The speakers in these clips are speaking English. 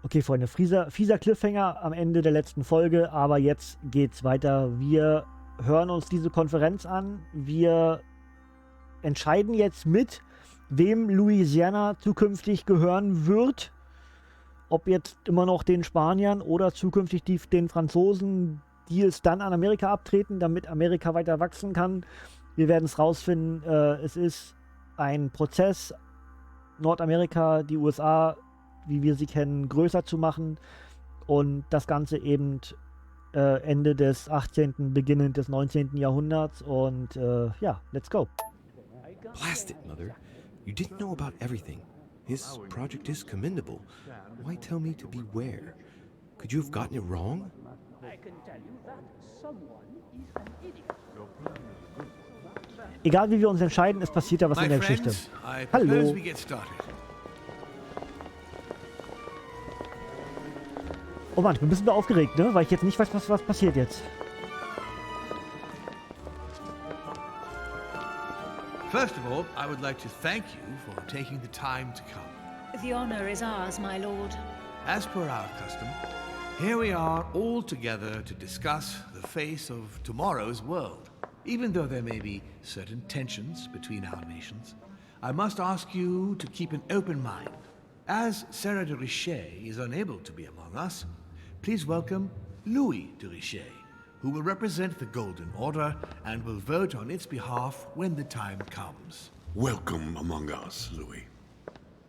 Okay, Freunde, fieser Cliffhanger am Ende der letzten Folge, aber jetzt geht's weiter. Wir hören uns diese Konferenz an. Wir entscheiden jetzt mit, wem Louisiana zukünftig gehören wird. Ob jetzt immer noch den Spaniern oder zukünftig den Franzosen, die es dann an Amerika abtreten, damit Amerika weiter wachsen kann. Wir werden es rausfinden. Es ist ein Prozess, Nordamerika, die USA, wie wir sie kennen, größer zu machen und das Ganze eben Ende des 18., Beginn des 19. Jahrhunderts und ja, let's go. Blast it, Mother. You didn't know about everything. His project is commendable. Why tell me to beware? Could you have gotten it wrong? I can tell you that someone is an idiot. Egal wie wir uns entscheiden, es passiert ja was in der Geschichte. Hallo. Oh Mann, ich bin ein bisschen aufgeregt, ne? Weil ich jetzt nicht weiß, was passiert jetzt. First of all, I would like to thank you for taking the time to come. The honor is ours, my lord. As per our custom, here we are all together to discuss the face of tomorrow's world. Even though there may be certain tensions between our nations, I must ask you to keep an open mind. As Sarah de Richet is unable to be among us, please welcome Louis de Richet, who will represent the Golden Order and will vote on its behalf when the time comes. Welcome among us, Louis.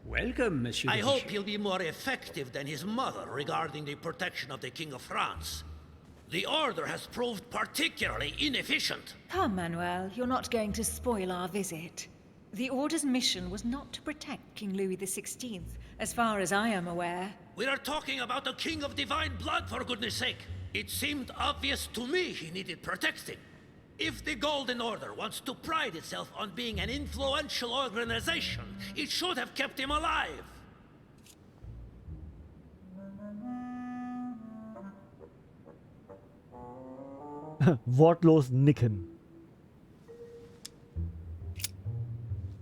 Welcome, Monsieur. I hope he'll be more effective than his mother regarding the protection of the King of France. The Order has proved particularly inefficient. Come, Manuel, you're not going to spoil our visit. The Order's mission was not to protect King Louis XVI, as far as I am aware. We are talking about a king of divine blood, for goodness sake. It seemed obvious to me he needed protecting. If the Golden Order wants to pride itself on being an influential organization, it should have kept him alive. Wortlos nicken.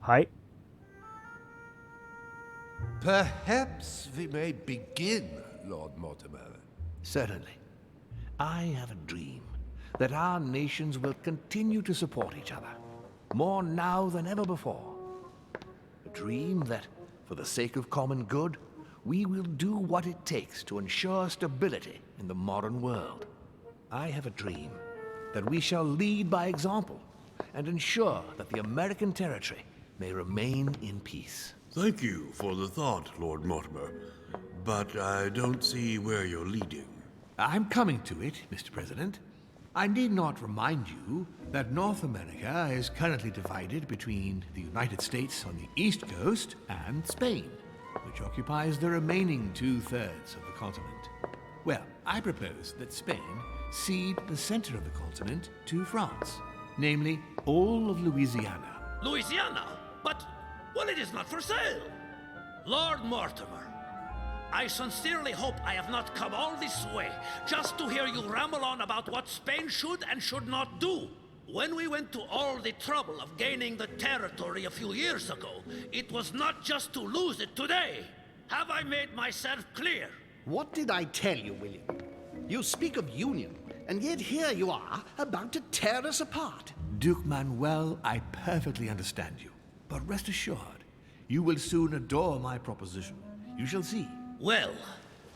Hi. Perhaps we may begin, Lord Mortimer. Certainly. I have a dream that our nations will continue to support each other, more now than ever before. A dream that, for the sake of common good, we will do what it takes to ensure stability in the modern world. I have a dream that we shall lead by example and ensure that the American territory may remain in peace. Thank you for the thought, Lord Mortimer, but I don't see where you're leading. I'm coming to it, Mr. President. I need not remind you that North America is currently divided between the United States on the east coast and Spain, which occupies the remaining 2/3 of the continent. Well, I propose that Spain cede the center of the continent to France, namely all of Louisiana. Louisiana? But, well, it is not for sale. Lord Mortimer, I sincerely hope I have not come all this way just to hear you ramble on about what Spain should and should not do. When we went to all the trouble of gaining the territory a few years ago, it was not just to lose it today. Have I made myself clear? What did I tell you, William? You speak of union, and yet here you are, about to tear us apart. Duke Manuel, I perfectly understand you. But rest assured, you will soon adore my proposition. You shall see. Well,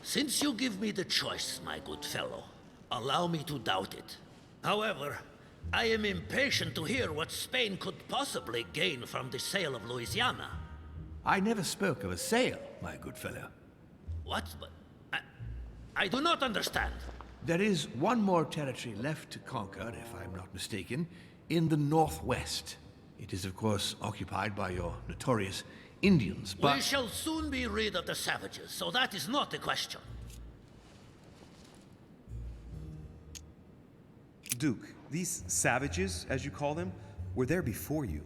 since you give me the choice, my good fellow, allow me to doubt it. However, I am impatient to hear what Spain could possibly gain from the sale of Louisiana. I never spoke of a sale, my good fellow. What? I do not understand. There is one more territory left to conquer, if I'm not mistaken, in the northwest. It is, of course, occupied by your notorious Indians, but... We shall soon be rid of the savages, so that is not the question. Duke, these savages, as you call them, were there before you.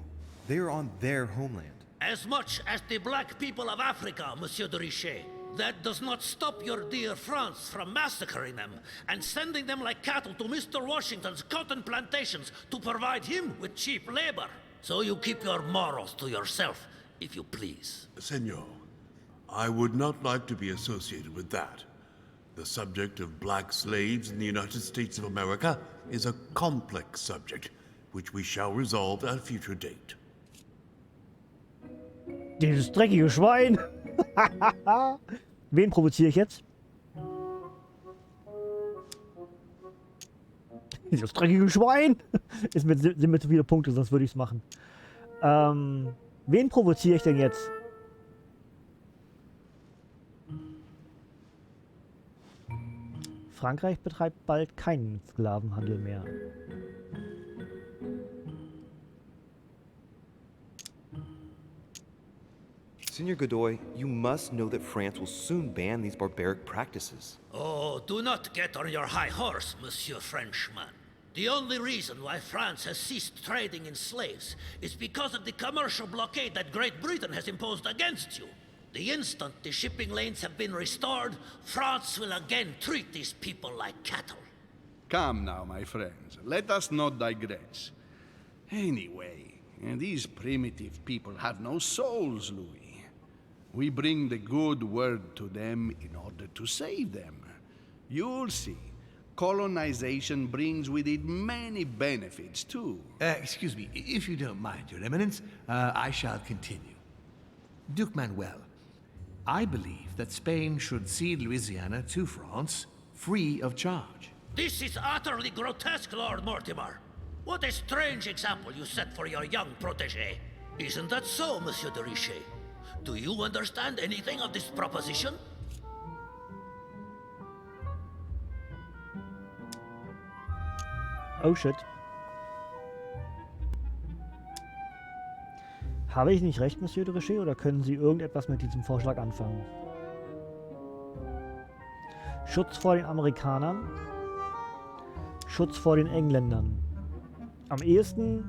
They are on their homeland. As much as the black people of Africa, Monsieur de Richet. That does not stop your dear France from massacring them and sending them like cattle to Mr. Washington's cotton plantations to provide him with cheap labor. So you keep your morals to yourself, if you please. Senor, I would not like to be associated with that. The subject of black slaves in the United States of America is a complex subject, which we shall resolve at a future date. Dieses dreckige Schwein. Wen provoziere ich jetzt? Dieses dreckige Schwein. Sind mir zu viele Punkte, sonst würde ich es machen. Wen provoziere ich denn jetzt? Frankreich betreibt bald keinen Sklavenhandel mehr. Senor Godoy, you must know that France will soon ban these barbaric practices. Oh, do not get on your high horse, Monsieur Frenchman. The only reason why France has ceased trading in slaves is because of the commercial blockade that Great Britain has imposed against you. The instant the shipping lanes have been restored, France will again treat these people like cattle. Come now, my friends. Let us not digress. Anyway, these primitive people have no souls, Louis. We bring the good word to them in order to save them. You'll see. Colonization brings with it many benefits, too. Excuse me, if you don't mind, Your Eminence, I shall continue. Duke Manuel, I believe that Spain should cede Louisiana to France, free of charge. This is utterly grotesque, Lord Mortimer. What a strange example you set for your young protégé. Isn't that so, Monsieur de Richet? Do you understand anything of this proposition? Oh shit. Habe ich nicht recht, Monsieur de Richet, oder können Sie irgendetwas mit diesem Vorschlag anfangen? Schutz vor den Amerikanern. Schutz vor den Engländern. Am ehesten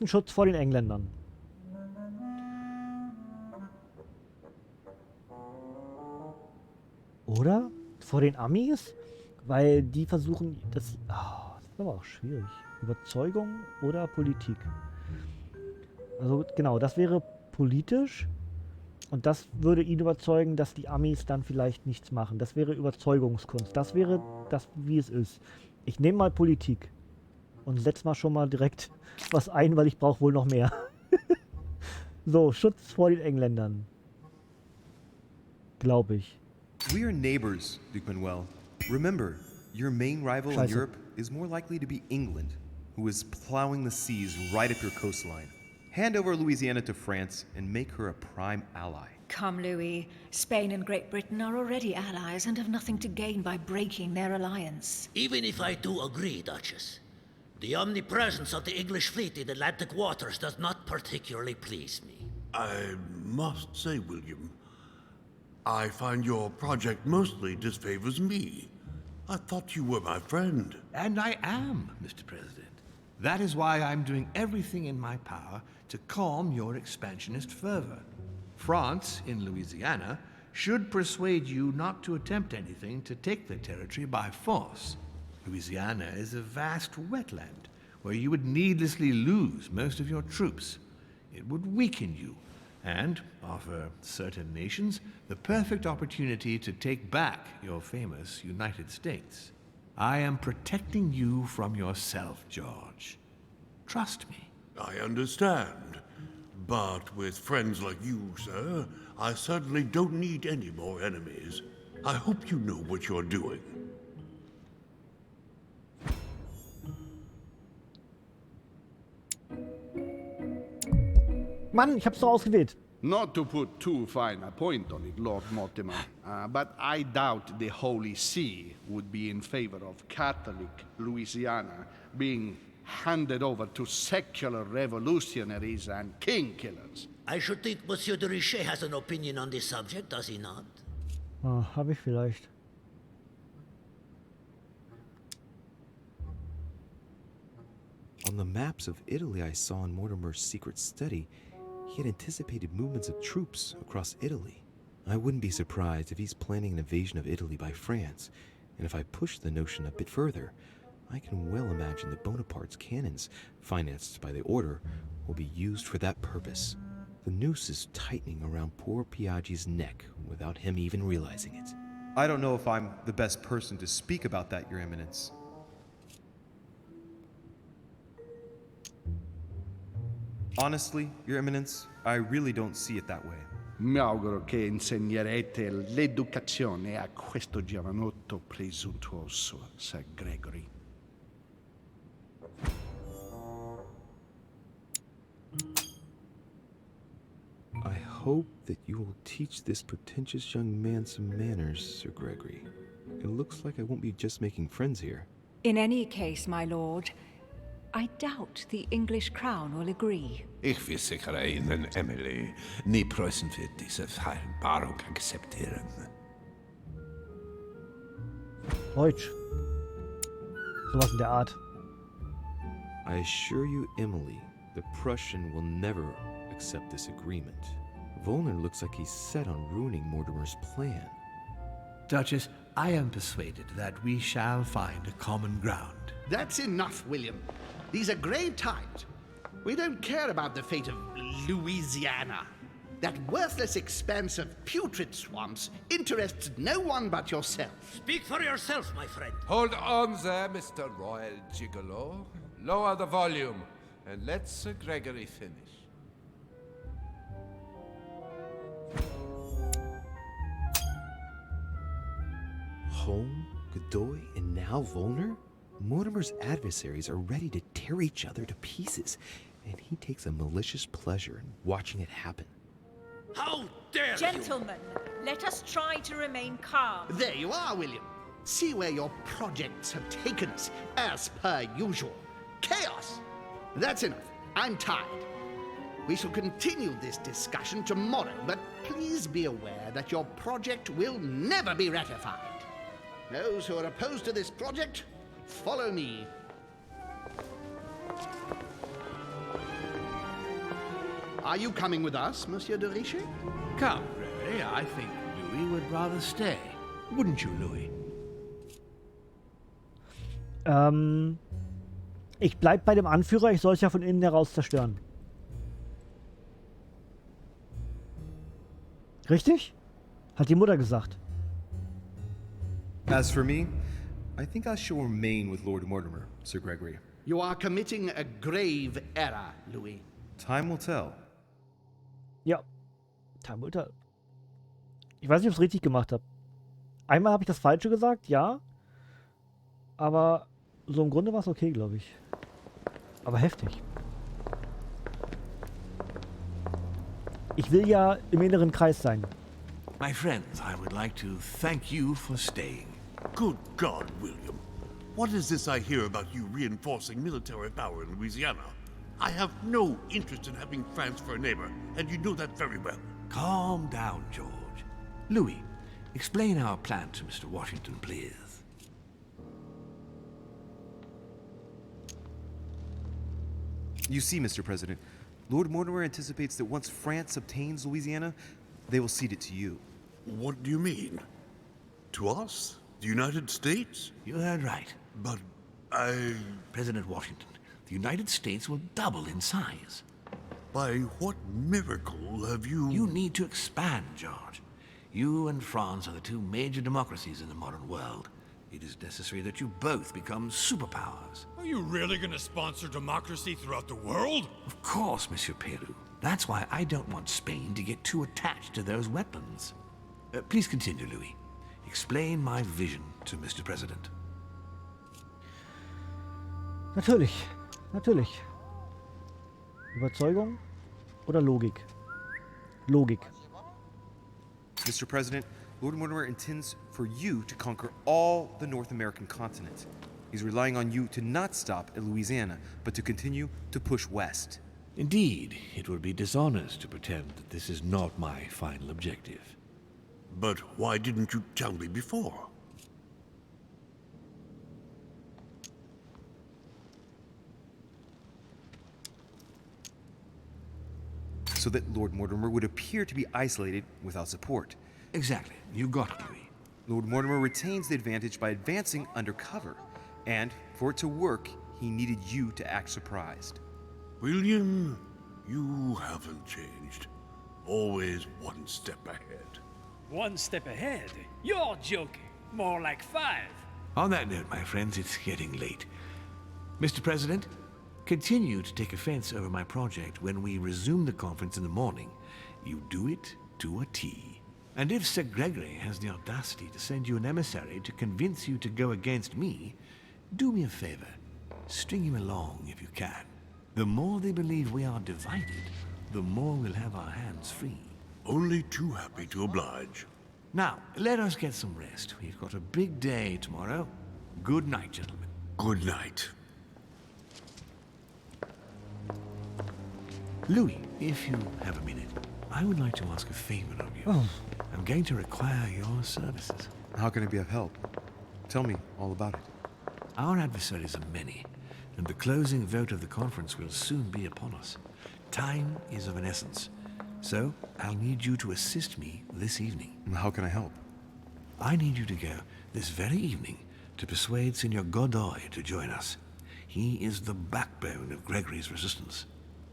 Schutz vor den Engländern. Oder? Vor den Amis? Weil die versuchen, das ist aber auch schwierig. Überzeugung oder Politik? Also genau, das wäre politisch und das würde ihn überzeugen, dass die Amis dann vielleicht nichts machen. Das wäre Überzeugungskunst. Das wäre das, wie es ist. Ich nehme mal Politik und setze mal schon mal direkt was ein, weil ich brauche wohl noch mehr. So, Schutz vor den Engländern. Glaube ich. We are neighbors, Duke Manuel. Remember, your main rival in Europe is more likely to be England, who is plowing the seas right up your coastline. Hand over Louisiana to France and make her a prime ally. Come, Louis. Spain and Great Britain are already allies and have nothing to gain by breaking their alliance. Even if I do agree, Duchess, the omnipresence of the English fleet in Atlantic waters does not particularly please me. I must say, William, I find your project mostly disfavors me. I thought you were my friend. And I am, Mr. President. That is why I'm doing everything in my power to calm your expansionist fervor. France, in Louisiana, should persuade you not to attempt anything to take the territory by force. Louisiana is a vast wetland where you would needlessly lose most of your troops. It would weaken you and offer certain nations the perfect opportunity to take back your famous United States. I am protecting you from yourself, George. Trust me. I understand. But with friends like you, sir, I certainly don't need any more enemies. I hope you know what you're doing. Mann, ich hab's doch ausgewählt. Not to put too fine a point on it, Lord Mortimer, but I doubt the Holy See would be in favor of Catholic Louisiana being handed over to secular revolutionaries and king killers. I should think Monsieur de Richet has an opinion on this subject, does he not? Hab ich vielleicht. On the maps of Italy I saw in Mortimer's secret study, he had anticipated movements of troops across Italy. I wouldn't be surprised if he's planning an invasion of Italy by France, and if I push the notion a bit further, I can well imagine that Bonaparte's cannons, financed by the Order, will be used for that purpose. The noose is tightening around poor Piaggi's neck without him even realizing it. I don't know if I'm the best person to speak about that, Your Eminence. Honestly, Your Eminence, I really don't see it that way. Mi auguro che insegnerete l'educazione a questo giovanotto presuntuoso, Sir Gregory. I hope that you will teach this pretentious young man some manners, Sir Gregory. It looks like I won't be just making friends here. In any case, my lord, I doubt the English crown will agree. Ich versichere Ihnen, Emily, nie Preußen wird diese Vereinbarung akzeptieren. Deutsch. Sowas in der Art. I assure you, Emily, the Prussian will never accept this agreement. Volner looks like he's set on ruining Mortimer's plan. Duchess, I am persuaded that we shall find a common ground. That's enough, William. These are grave times. We don't care about the fate of Louisiana. That worthless expanse of putrid swamps interests no one but yourself. Speak for yourself, my friend. Hold on there, Mr. Royal Gigolo. Lower the volume, and let Sir Gregory finish. Home, Godoy, and now Volner? Mortimer's adversaries are ready to tear each other to pieces, and he takes a malicious pleasure in watching it happen. How dare you! Gentlemen, let us try to remain calm. There you are, William. See where your projects have taken us, as per usual. Chaos! That's enough. I'm tired. We shall continue this discussion tomorrow, but please be aware that your project will never be ratified. Those who are opposed to this project, follow me. Are you coming with us, Monsieur de Richet? Come, Gregory, I think Louis would rather stay. Wouldn't you, Louis? Ich bleib bei dem Anführer, ich soll es ja von innen heraus zerstören. Richtig? Hat die Mutter gesagt. As for me, I think I shall remain with Lord Mortimer, Sir Gregory. You are committing a grave error, Louis. Time will tell. Ja. Time will tell. Ich weiß nicht, ob ich es richtig gemacht habe. Einmal habe ich das Falsche gesagt, ja. Aber so im Grunde war es okay, glaube ich. Aber heftig. Ich will ja im inneren Kreis sein. My friends, I would like to thank you for staying. Good God, William. What is this I hear about you reinforcing military power in Louisiana? I have no interest in having France for a neighbor, and you know that very well. Calm down, George. Louis, explain our plan to Mr. Washington, please. You see, Mr. President, Lord Mortimer anticipates that once France obtains Louisiana, they will cede it to you. What do you mean? To us? The United States? You heard right. But President Washington, the United States will double in size. By what miracle have you... You need to expand, George. You and France are the two major democracies in the modern world. It is necessary that you both become superpowers. Are you really going to sponsor democracy throughout the world? Of course, Monsieur Peru. That's why I don't want Spain to get too attached to those wetlands. Please continue, Louis. Explain my vision to Mr. President. Natürlich. Natürlich. Überzeugung oder Logik? Logik. Mr. President, Lord Mortimer intends for you to conquer all the North American continent. He's relying on you to not stop at Louisiana, but to continue to push west. Indeed, it would be dishonest to pretend that this is not my final objective. But why didn't you tell me before? So that Lord Mortimer would appear to be isolated without support. Exactly. You got it, Louis. Lord Mortimer retains the advantage by advancing undercover, and for it to work, he needed you to act surprised. William, you haven't changed. Always one step ahead. One step ahead? You're joking. More like 5. On that note, my friends, it's getting late. Mr. President, continue to take offense over my project when we resume the conference in the morning. You do it to a T. And if Sir Gregory has the audacity to send you an emissary to convince you to go against me, do me a favor. String him along if you can. The more they believe we are divided, the more we'll have our hands free. Only too happy to oblige. Now, let us get some rest. We've got a big day tomorrow. Good night, gentlemen. Good night. Louis, if you have a minute, I would like to ask a favor of you. Oh. I'm going to require your services. How can I be of help? Tell me all about it. Our adversaries are many, and the closing vote of the conference will soon be upon us. Time is of an essence, so I'll need you to assist me this evening. How can I help? I need you to go this very evening to persuade Signor Godoy to join us. He is the backbone of Gregory's resistance.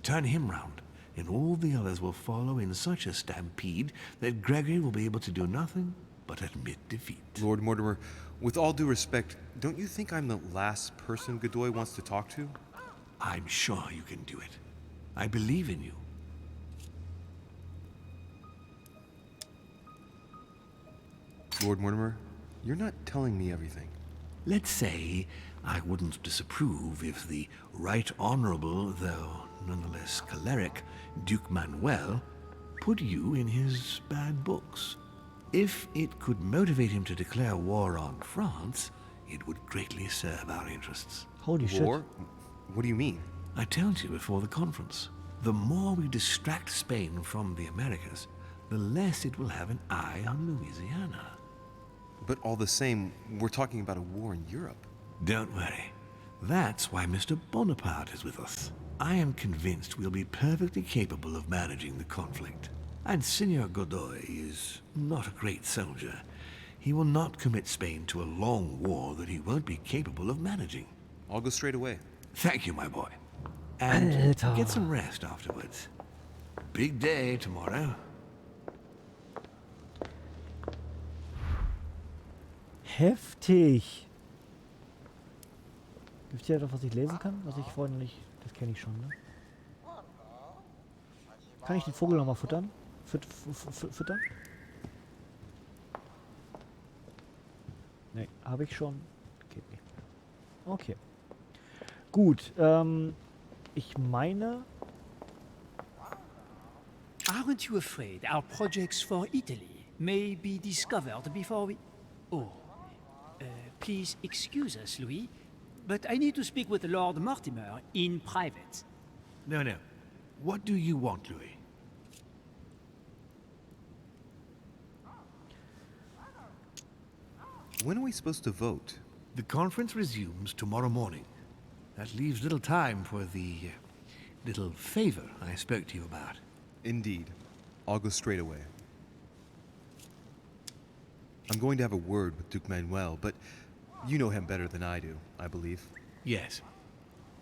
Turn him round, and all the others will follow in such a stampede that Gregory will be able to do nothing but admit defeat. Lord Mortimer, with all due respect, don't you think I'm the last person Godoy wants to talk to? I'm sure you can do it. I believe in you. Lord Mortimer, you're not telling me everything. Let's say I wouldn't disapprove if the Right Honorable, though nonetheless choleric, Duke Manuel put you in his bad books. If it could motivate him to declare war on France, it would greatly serve our interests. Holy shit. War? What do you mean? I told you before the conference, the more we distract Spain from the Americas, the less it will have an eye on Louisiana. But all the same, we're talking about a war in Europe. Don't worry. That's why Mr. Bonaparte is with us. I am convinced we'll be perfectly capable of managing the conflict. And Signor Godoy is not a great soldier. He will not commit Spain to a long war that he won't be capable of managing. I'll go straight away. Thank you, my boy. And get some rest afterwards. Big day tomorrow. Heftig. Gibt es hier etwas, was ich lesen kann? Was ich vorhin noch nicht... Das kenne ich schon, ne? Kann ich den Vogel nochmal füttern? Füttern? Ne, habe ich schon. Geht nicht. Okay. Gut, ich meine... Aren't you afraid our projects for Italy may be discovered before we... Oh. Please excuse us, Louis, but I need to speak with Lord Mortimer in private. No. What do you want, Louis? When are we supposed to vote? The conference resumes tomorrow morning. That leaves little time for the little favor I spoke to you about. Indeed. I'll go straight away. I'm going to have a word with Duke Manuel, but you know him better than I do, I believe. Yes.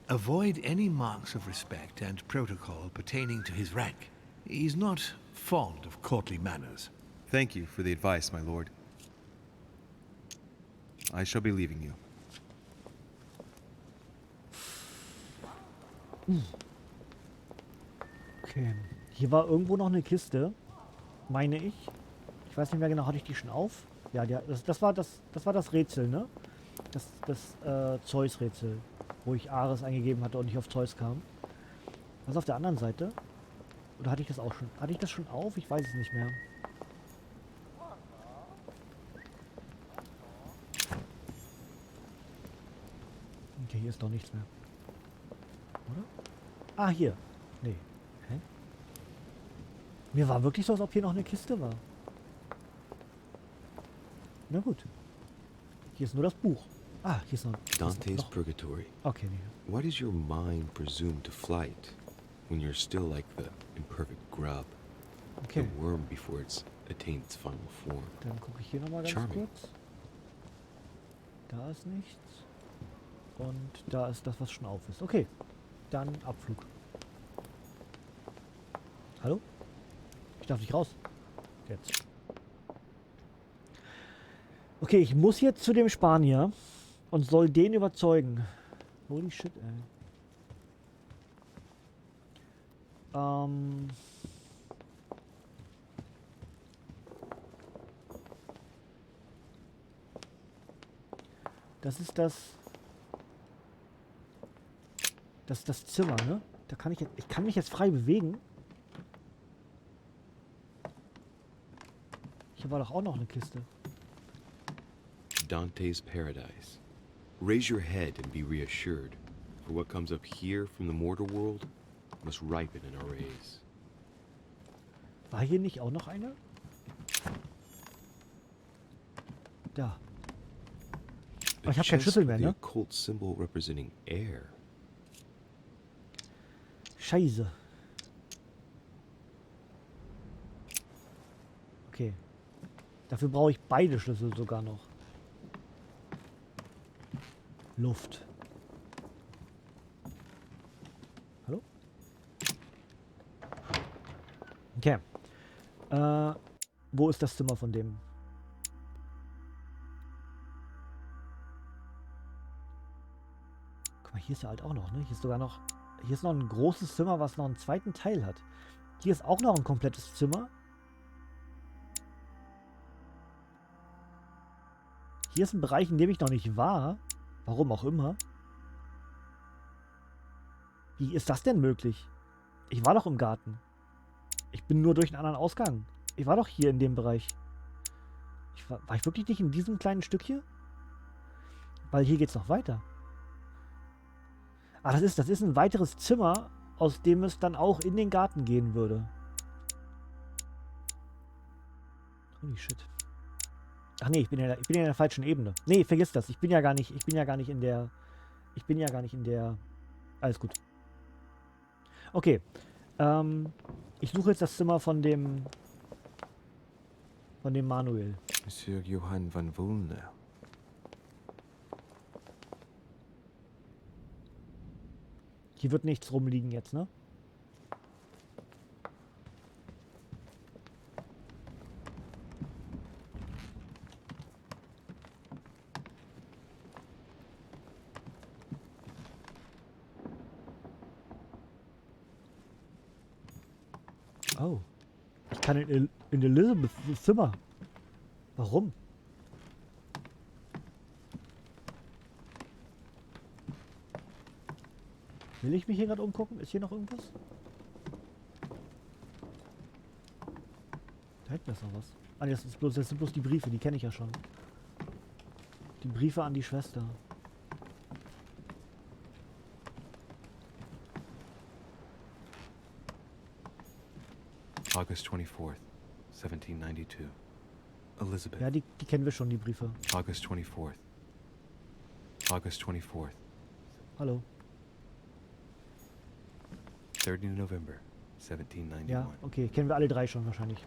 Avoid any marks of respect and protocol pertaining to his rank. He's not fond of courtly manners. Thank you for the advice, my lord. I shall be leaving you. Okay. Hier war irgendwo noch eine Kiste, meine ich. Ich weiß nicht mehr genau, hatte ich die schon auf? Ja, das war das Rätsel, ne? Das Zeus-Rätsel, wo ich Ares eingegeben hatte und nicht auf Zeus kam. Was auf der anderen Seite? Oder hatte ich das auch schon? Hatte ich das schon auf? Ich weiß es nicht mehr. Okay, hier ist doch nichts mehr. Oder? Ah, hier. Nee. Hä? Mir war wirklich so, als ob hier noch eine Kiste war. Na gut. Hier ist nur das Buch. Ah, hier ist noch... Dante's Purgatory. Okay, nee. Why does your mind presume to flight when you're still like the imperfect grub? Okay. The worm before it's attained its final form. Dann gucke ich hier nochmal ganz Charming. kurz. Da ist nichts. Und da ist das, was schon auf ist. Okay. Dann Abflug. Hallo? Ich darf nicht raus. Jetzt. Okay, ich muss jetzt zu dem Spanier und soll den überzeugen. Holy shit, ey. Das ist das... Das ist das Zimmer, ne? Da kann ich jetzt... Ich kann mich jetzt frei bewegen. Hier war doch auch noch eine Kiste. Dante's Paradise. Raise your head and be reassured, for what comes up here from the mortal world must ripen in arrays. War hier nicht auch noch eine? Da. Aber ich habe keinen Schlüssel mehr, The ne? occult symbol representing air. Scheiße. Okay. Dafür brauche ich beide Schlüssel sogar noch. Luft. Hallo? Okay. Wo ist das Zimmer von dem? Guck mal, hier ist ja halt auch noch, ne? Hier ist sogar noch... Hier ist noch ein großes Zimmer, was noch einen zweiten Teil hat. Hier ist auch noch ein komplettes Zimmer. Hier ist ein Bereich, in dem ich noch nicht war. Warum auch immer. Wie ist das denn möglich? Ich war doch im Garten. Ich bin nur durch einen anderen Ausgang. Ich war doch hier in dem Bereich. War ich wirklich nicht in diesem kleinen Stück hier? Weil hier geht's noch weiter. Ah, das ist ein weiteres Zimmer, aus dem es dann auch in den Garten gehen würde. Holy shit. Ach nee, ich bin ja in der falschen Ebene. Nee, vergiss das. Ich bin ja gar nicht in der... Alles gut. Okay. Ich suche jetzt das Zimmer von dem Manuel. Monsieur Johann van Vulner. Hier wird nichts rumliegen jetzt, ne? Oh. Ich kann in Elizabeths Zimmer. Warum? Will ich mich hier gerade umgucken? Ist hier noch irgendwas? Da hinten ist noch was. Ah, das sind bloß die Briefe, die kenne ich ja schon. Die Briefe an die Schwester. August 24th, 1792. Elizabeth. Ja, die kennen wir schon, die Briefe. August 24th. August 24th. Hallo. 30 November, 1791. Ja, okay. Kennen wir alle drei schon wahrscheinlich.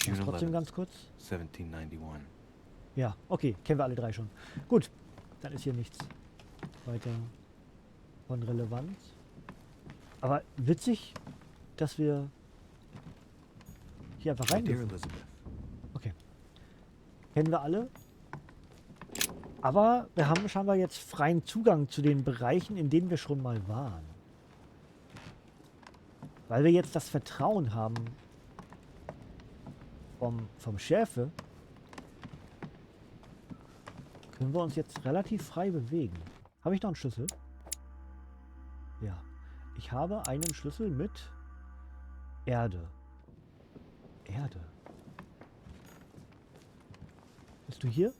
June Trotzdem 11th, ganz kurz. 1791. Ja, okay. Kennen wir alle drei schon. Gut. Dann ist hier nichts weiter von Relevanz. Aber witzig, dass wir hier einfach rein Dear dürfen. Elizabeth. Okay. Kennen wir alle. Aber wir haben scheinbar jetzt freien Zugang zu den Bereichen, in denen wir schon mal waren. Weil wir jetzt das Vertrauen haben vom Schäfe, können wir uns jetzt relativ frei bewegen. Habe ich noch einen Schlüssel? Ja. Ich habe einen Schlüssel mit Erde. Erde. Bist du hier?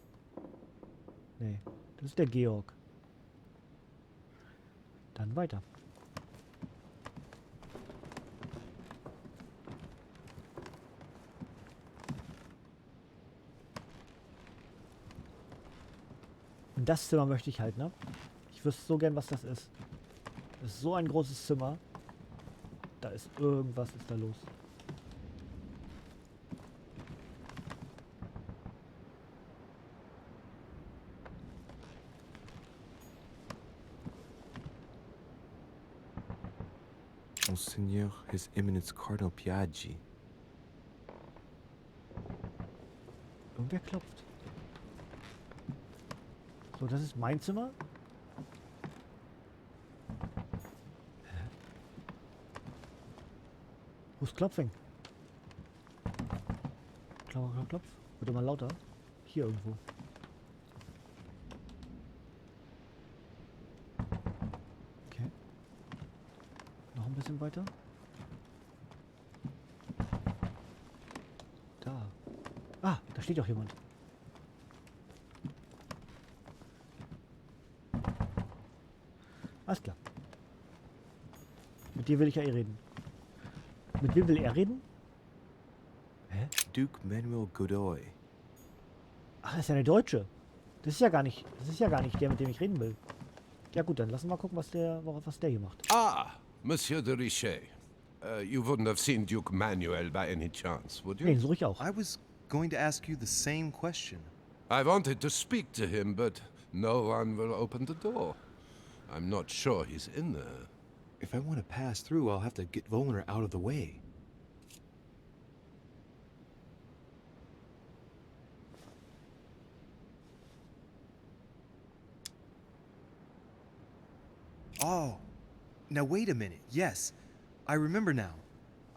Nee, das ist der Georg. Dann weiter. Und das Zimmer möchte ich halt, ne? Ich wüsste so gern, was das ist. Das ist so ein großes Zimmer. Da ist irgendwas da los. Monseigneur His Eminence Cardinal Piaggi. Irgendwer klopft. So, das ist mein Zimmer. Who's klopfing? Klopf, klopf, klopf. Wird immer lauter. Hier irgendwo. Okay. Noch ein bisschen weiter. Da. Ah, da steht doch jemand. Alles klar. Mit dir will ich ja eh reden. Mit wem will er reden? Hä? Duke Manuel Godoy. Ach, das ist ja der Deutsche. Das ist ja gar nicht der, mit dem ich reden will. Ja gut, dann lassen wir mal gucken, was der hier macht. Ah, Monsieur de Richet. You wouldn't have seen Duke Manuel by any chance, would you? Nee, den suche ich auch. I was going to ask you the same question. I wanted to speak to him, but no one will open the door. I'm not sure he's in there. If I want to pass through, I'll have to get Volner out of the way. Oh, now wait a minute. Yes, I remember now.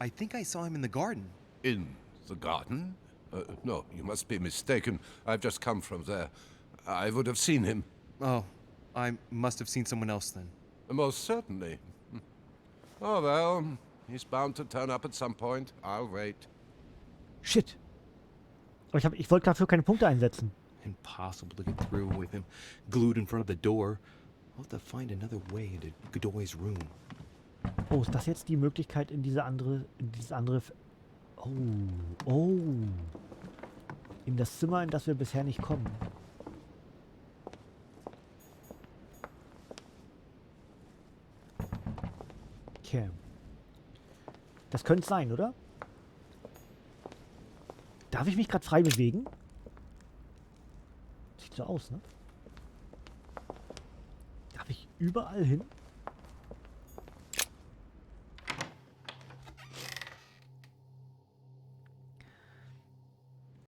I think I saw him in the garden. In the garden? No, you must be mistaken. I've just come from there. I would have seen him. Oh, I must have seen someone else then. Most certainly. Oh well, he's bound to turn up at some point. I'll wait. Shit. Aber ich wollte dafür keine Punkte einsetzen. Impossible to get through with him glued in front of the door. I'll have to find another way into Godoy's room. Oh, ist das jetzt die Möglichkeit in dieses andere... Oh. In das Zimmer, in das wir bisher nicht kommen. Okay. Das könnte es sein, oder? Darf ich mich gerade frei bewegen? Sieht so aus, ne? Darf ich überall hin?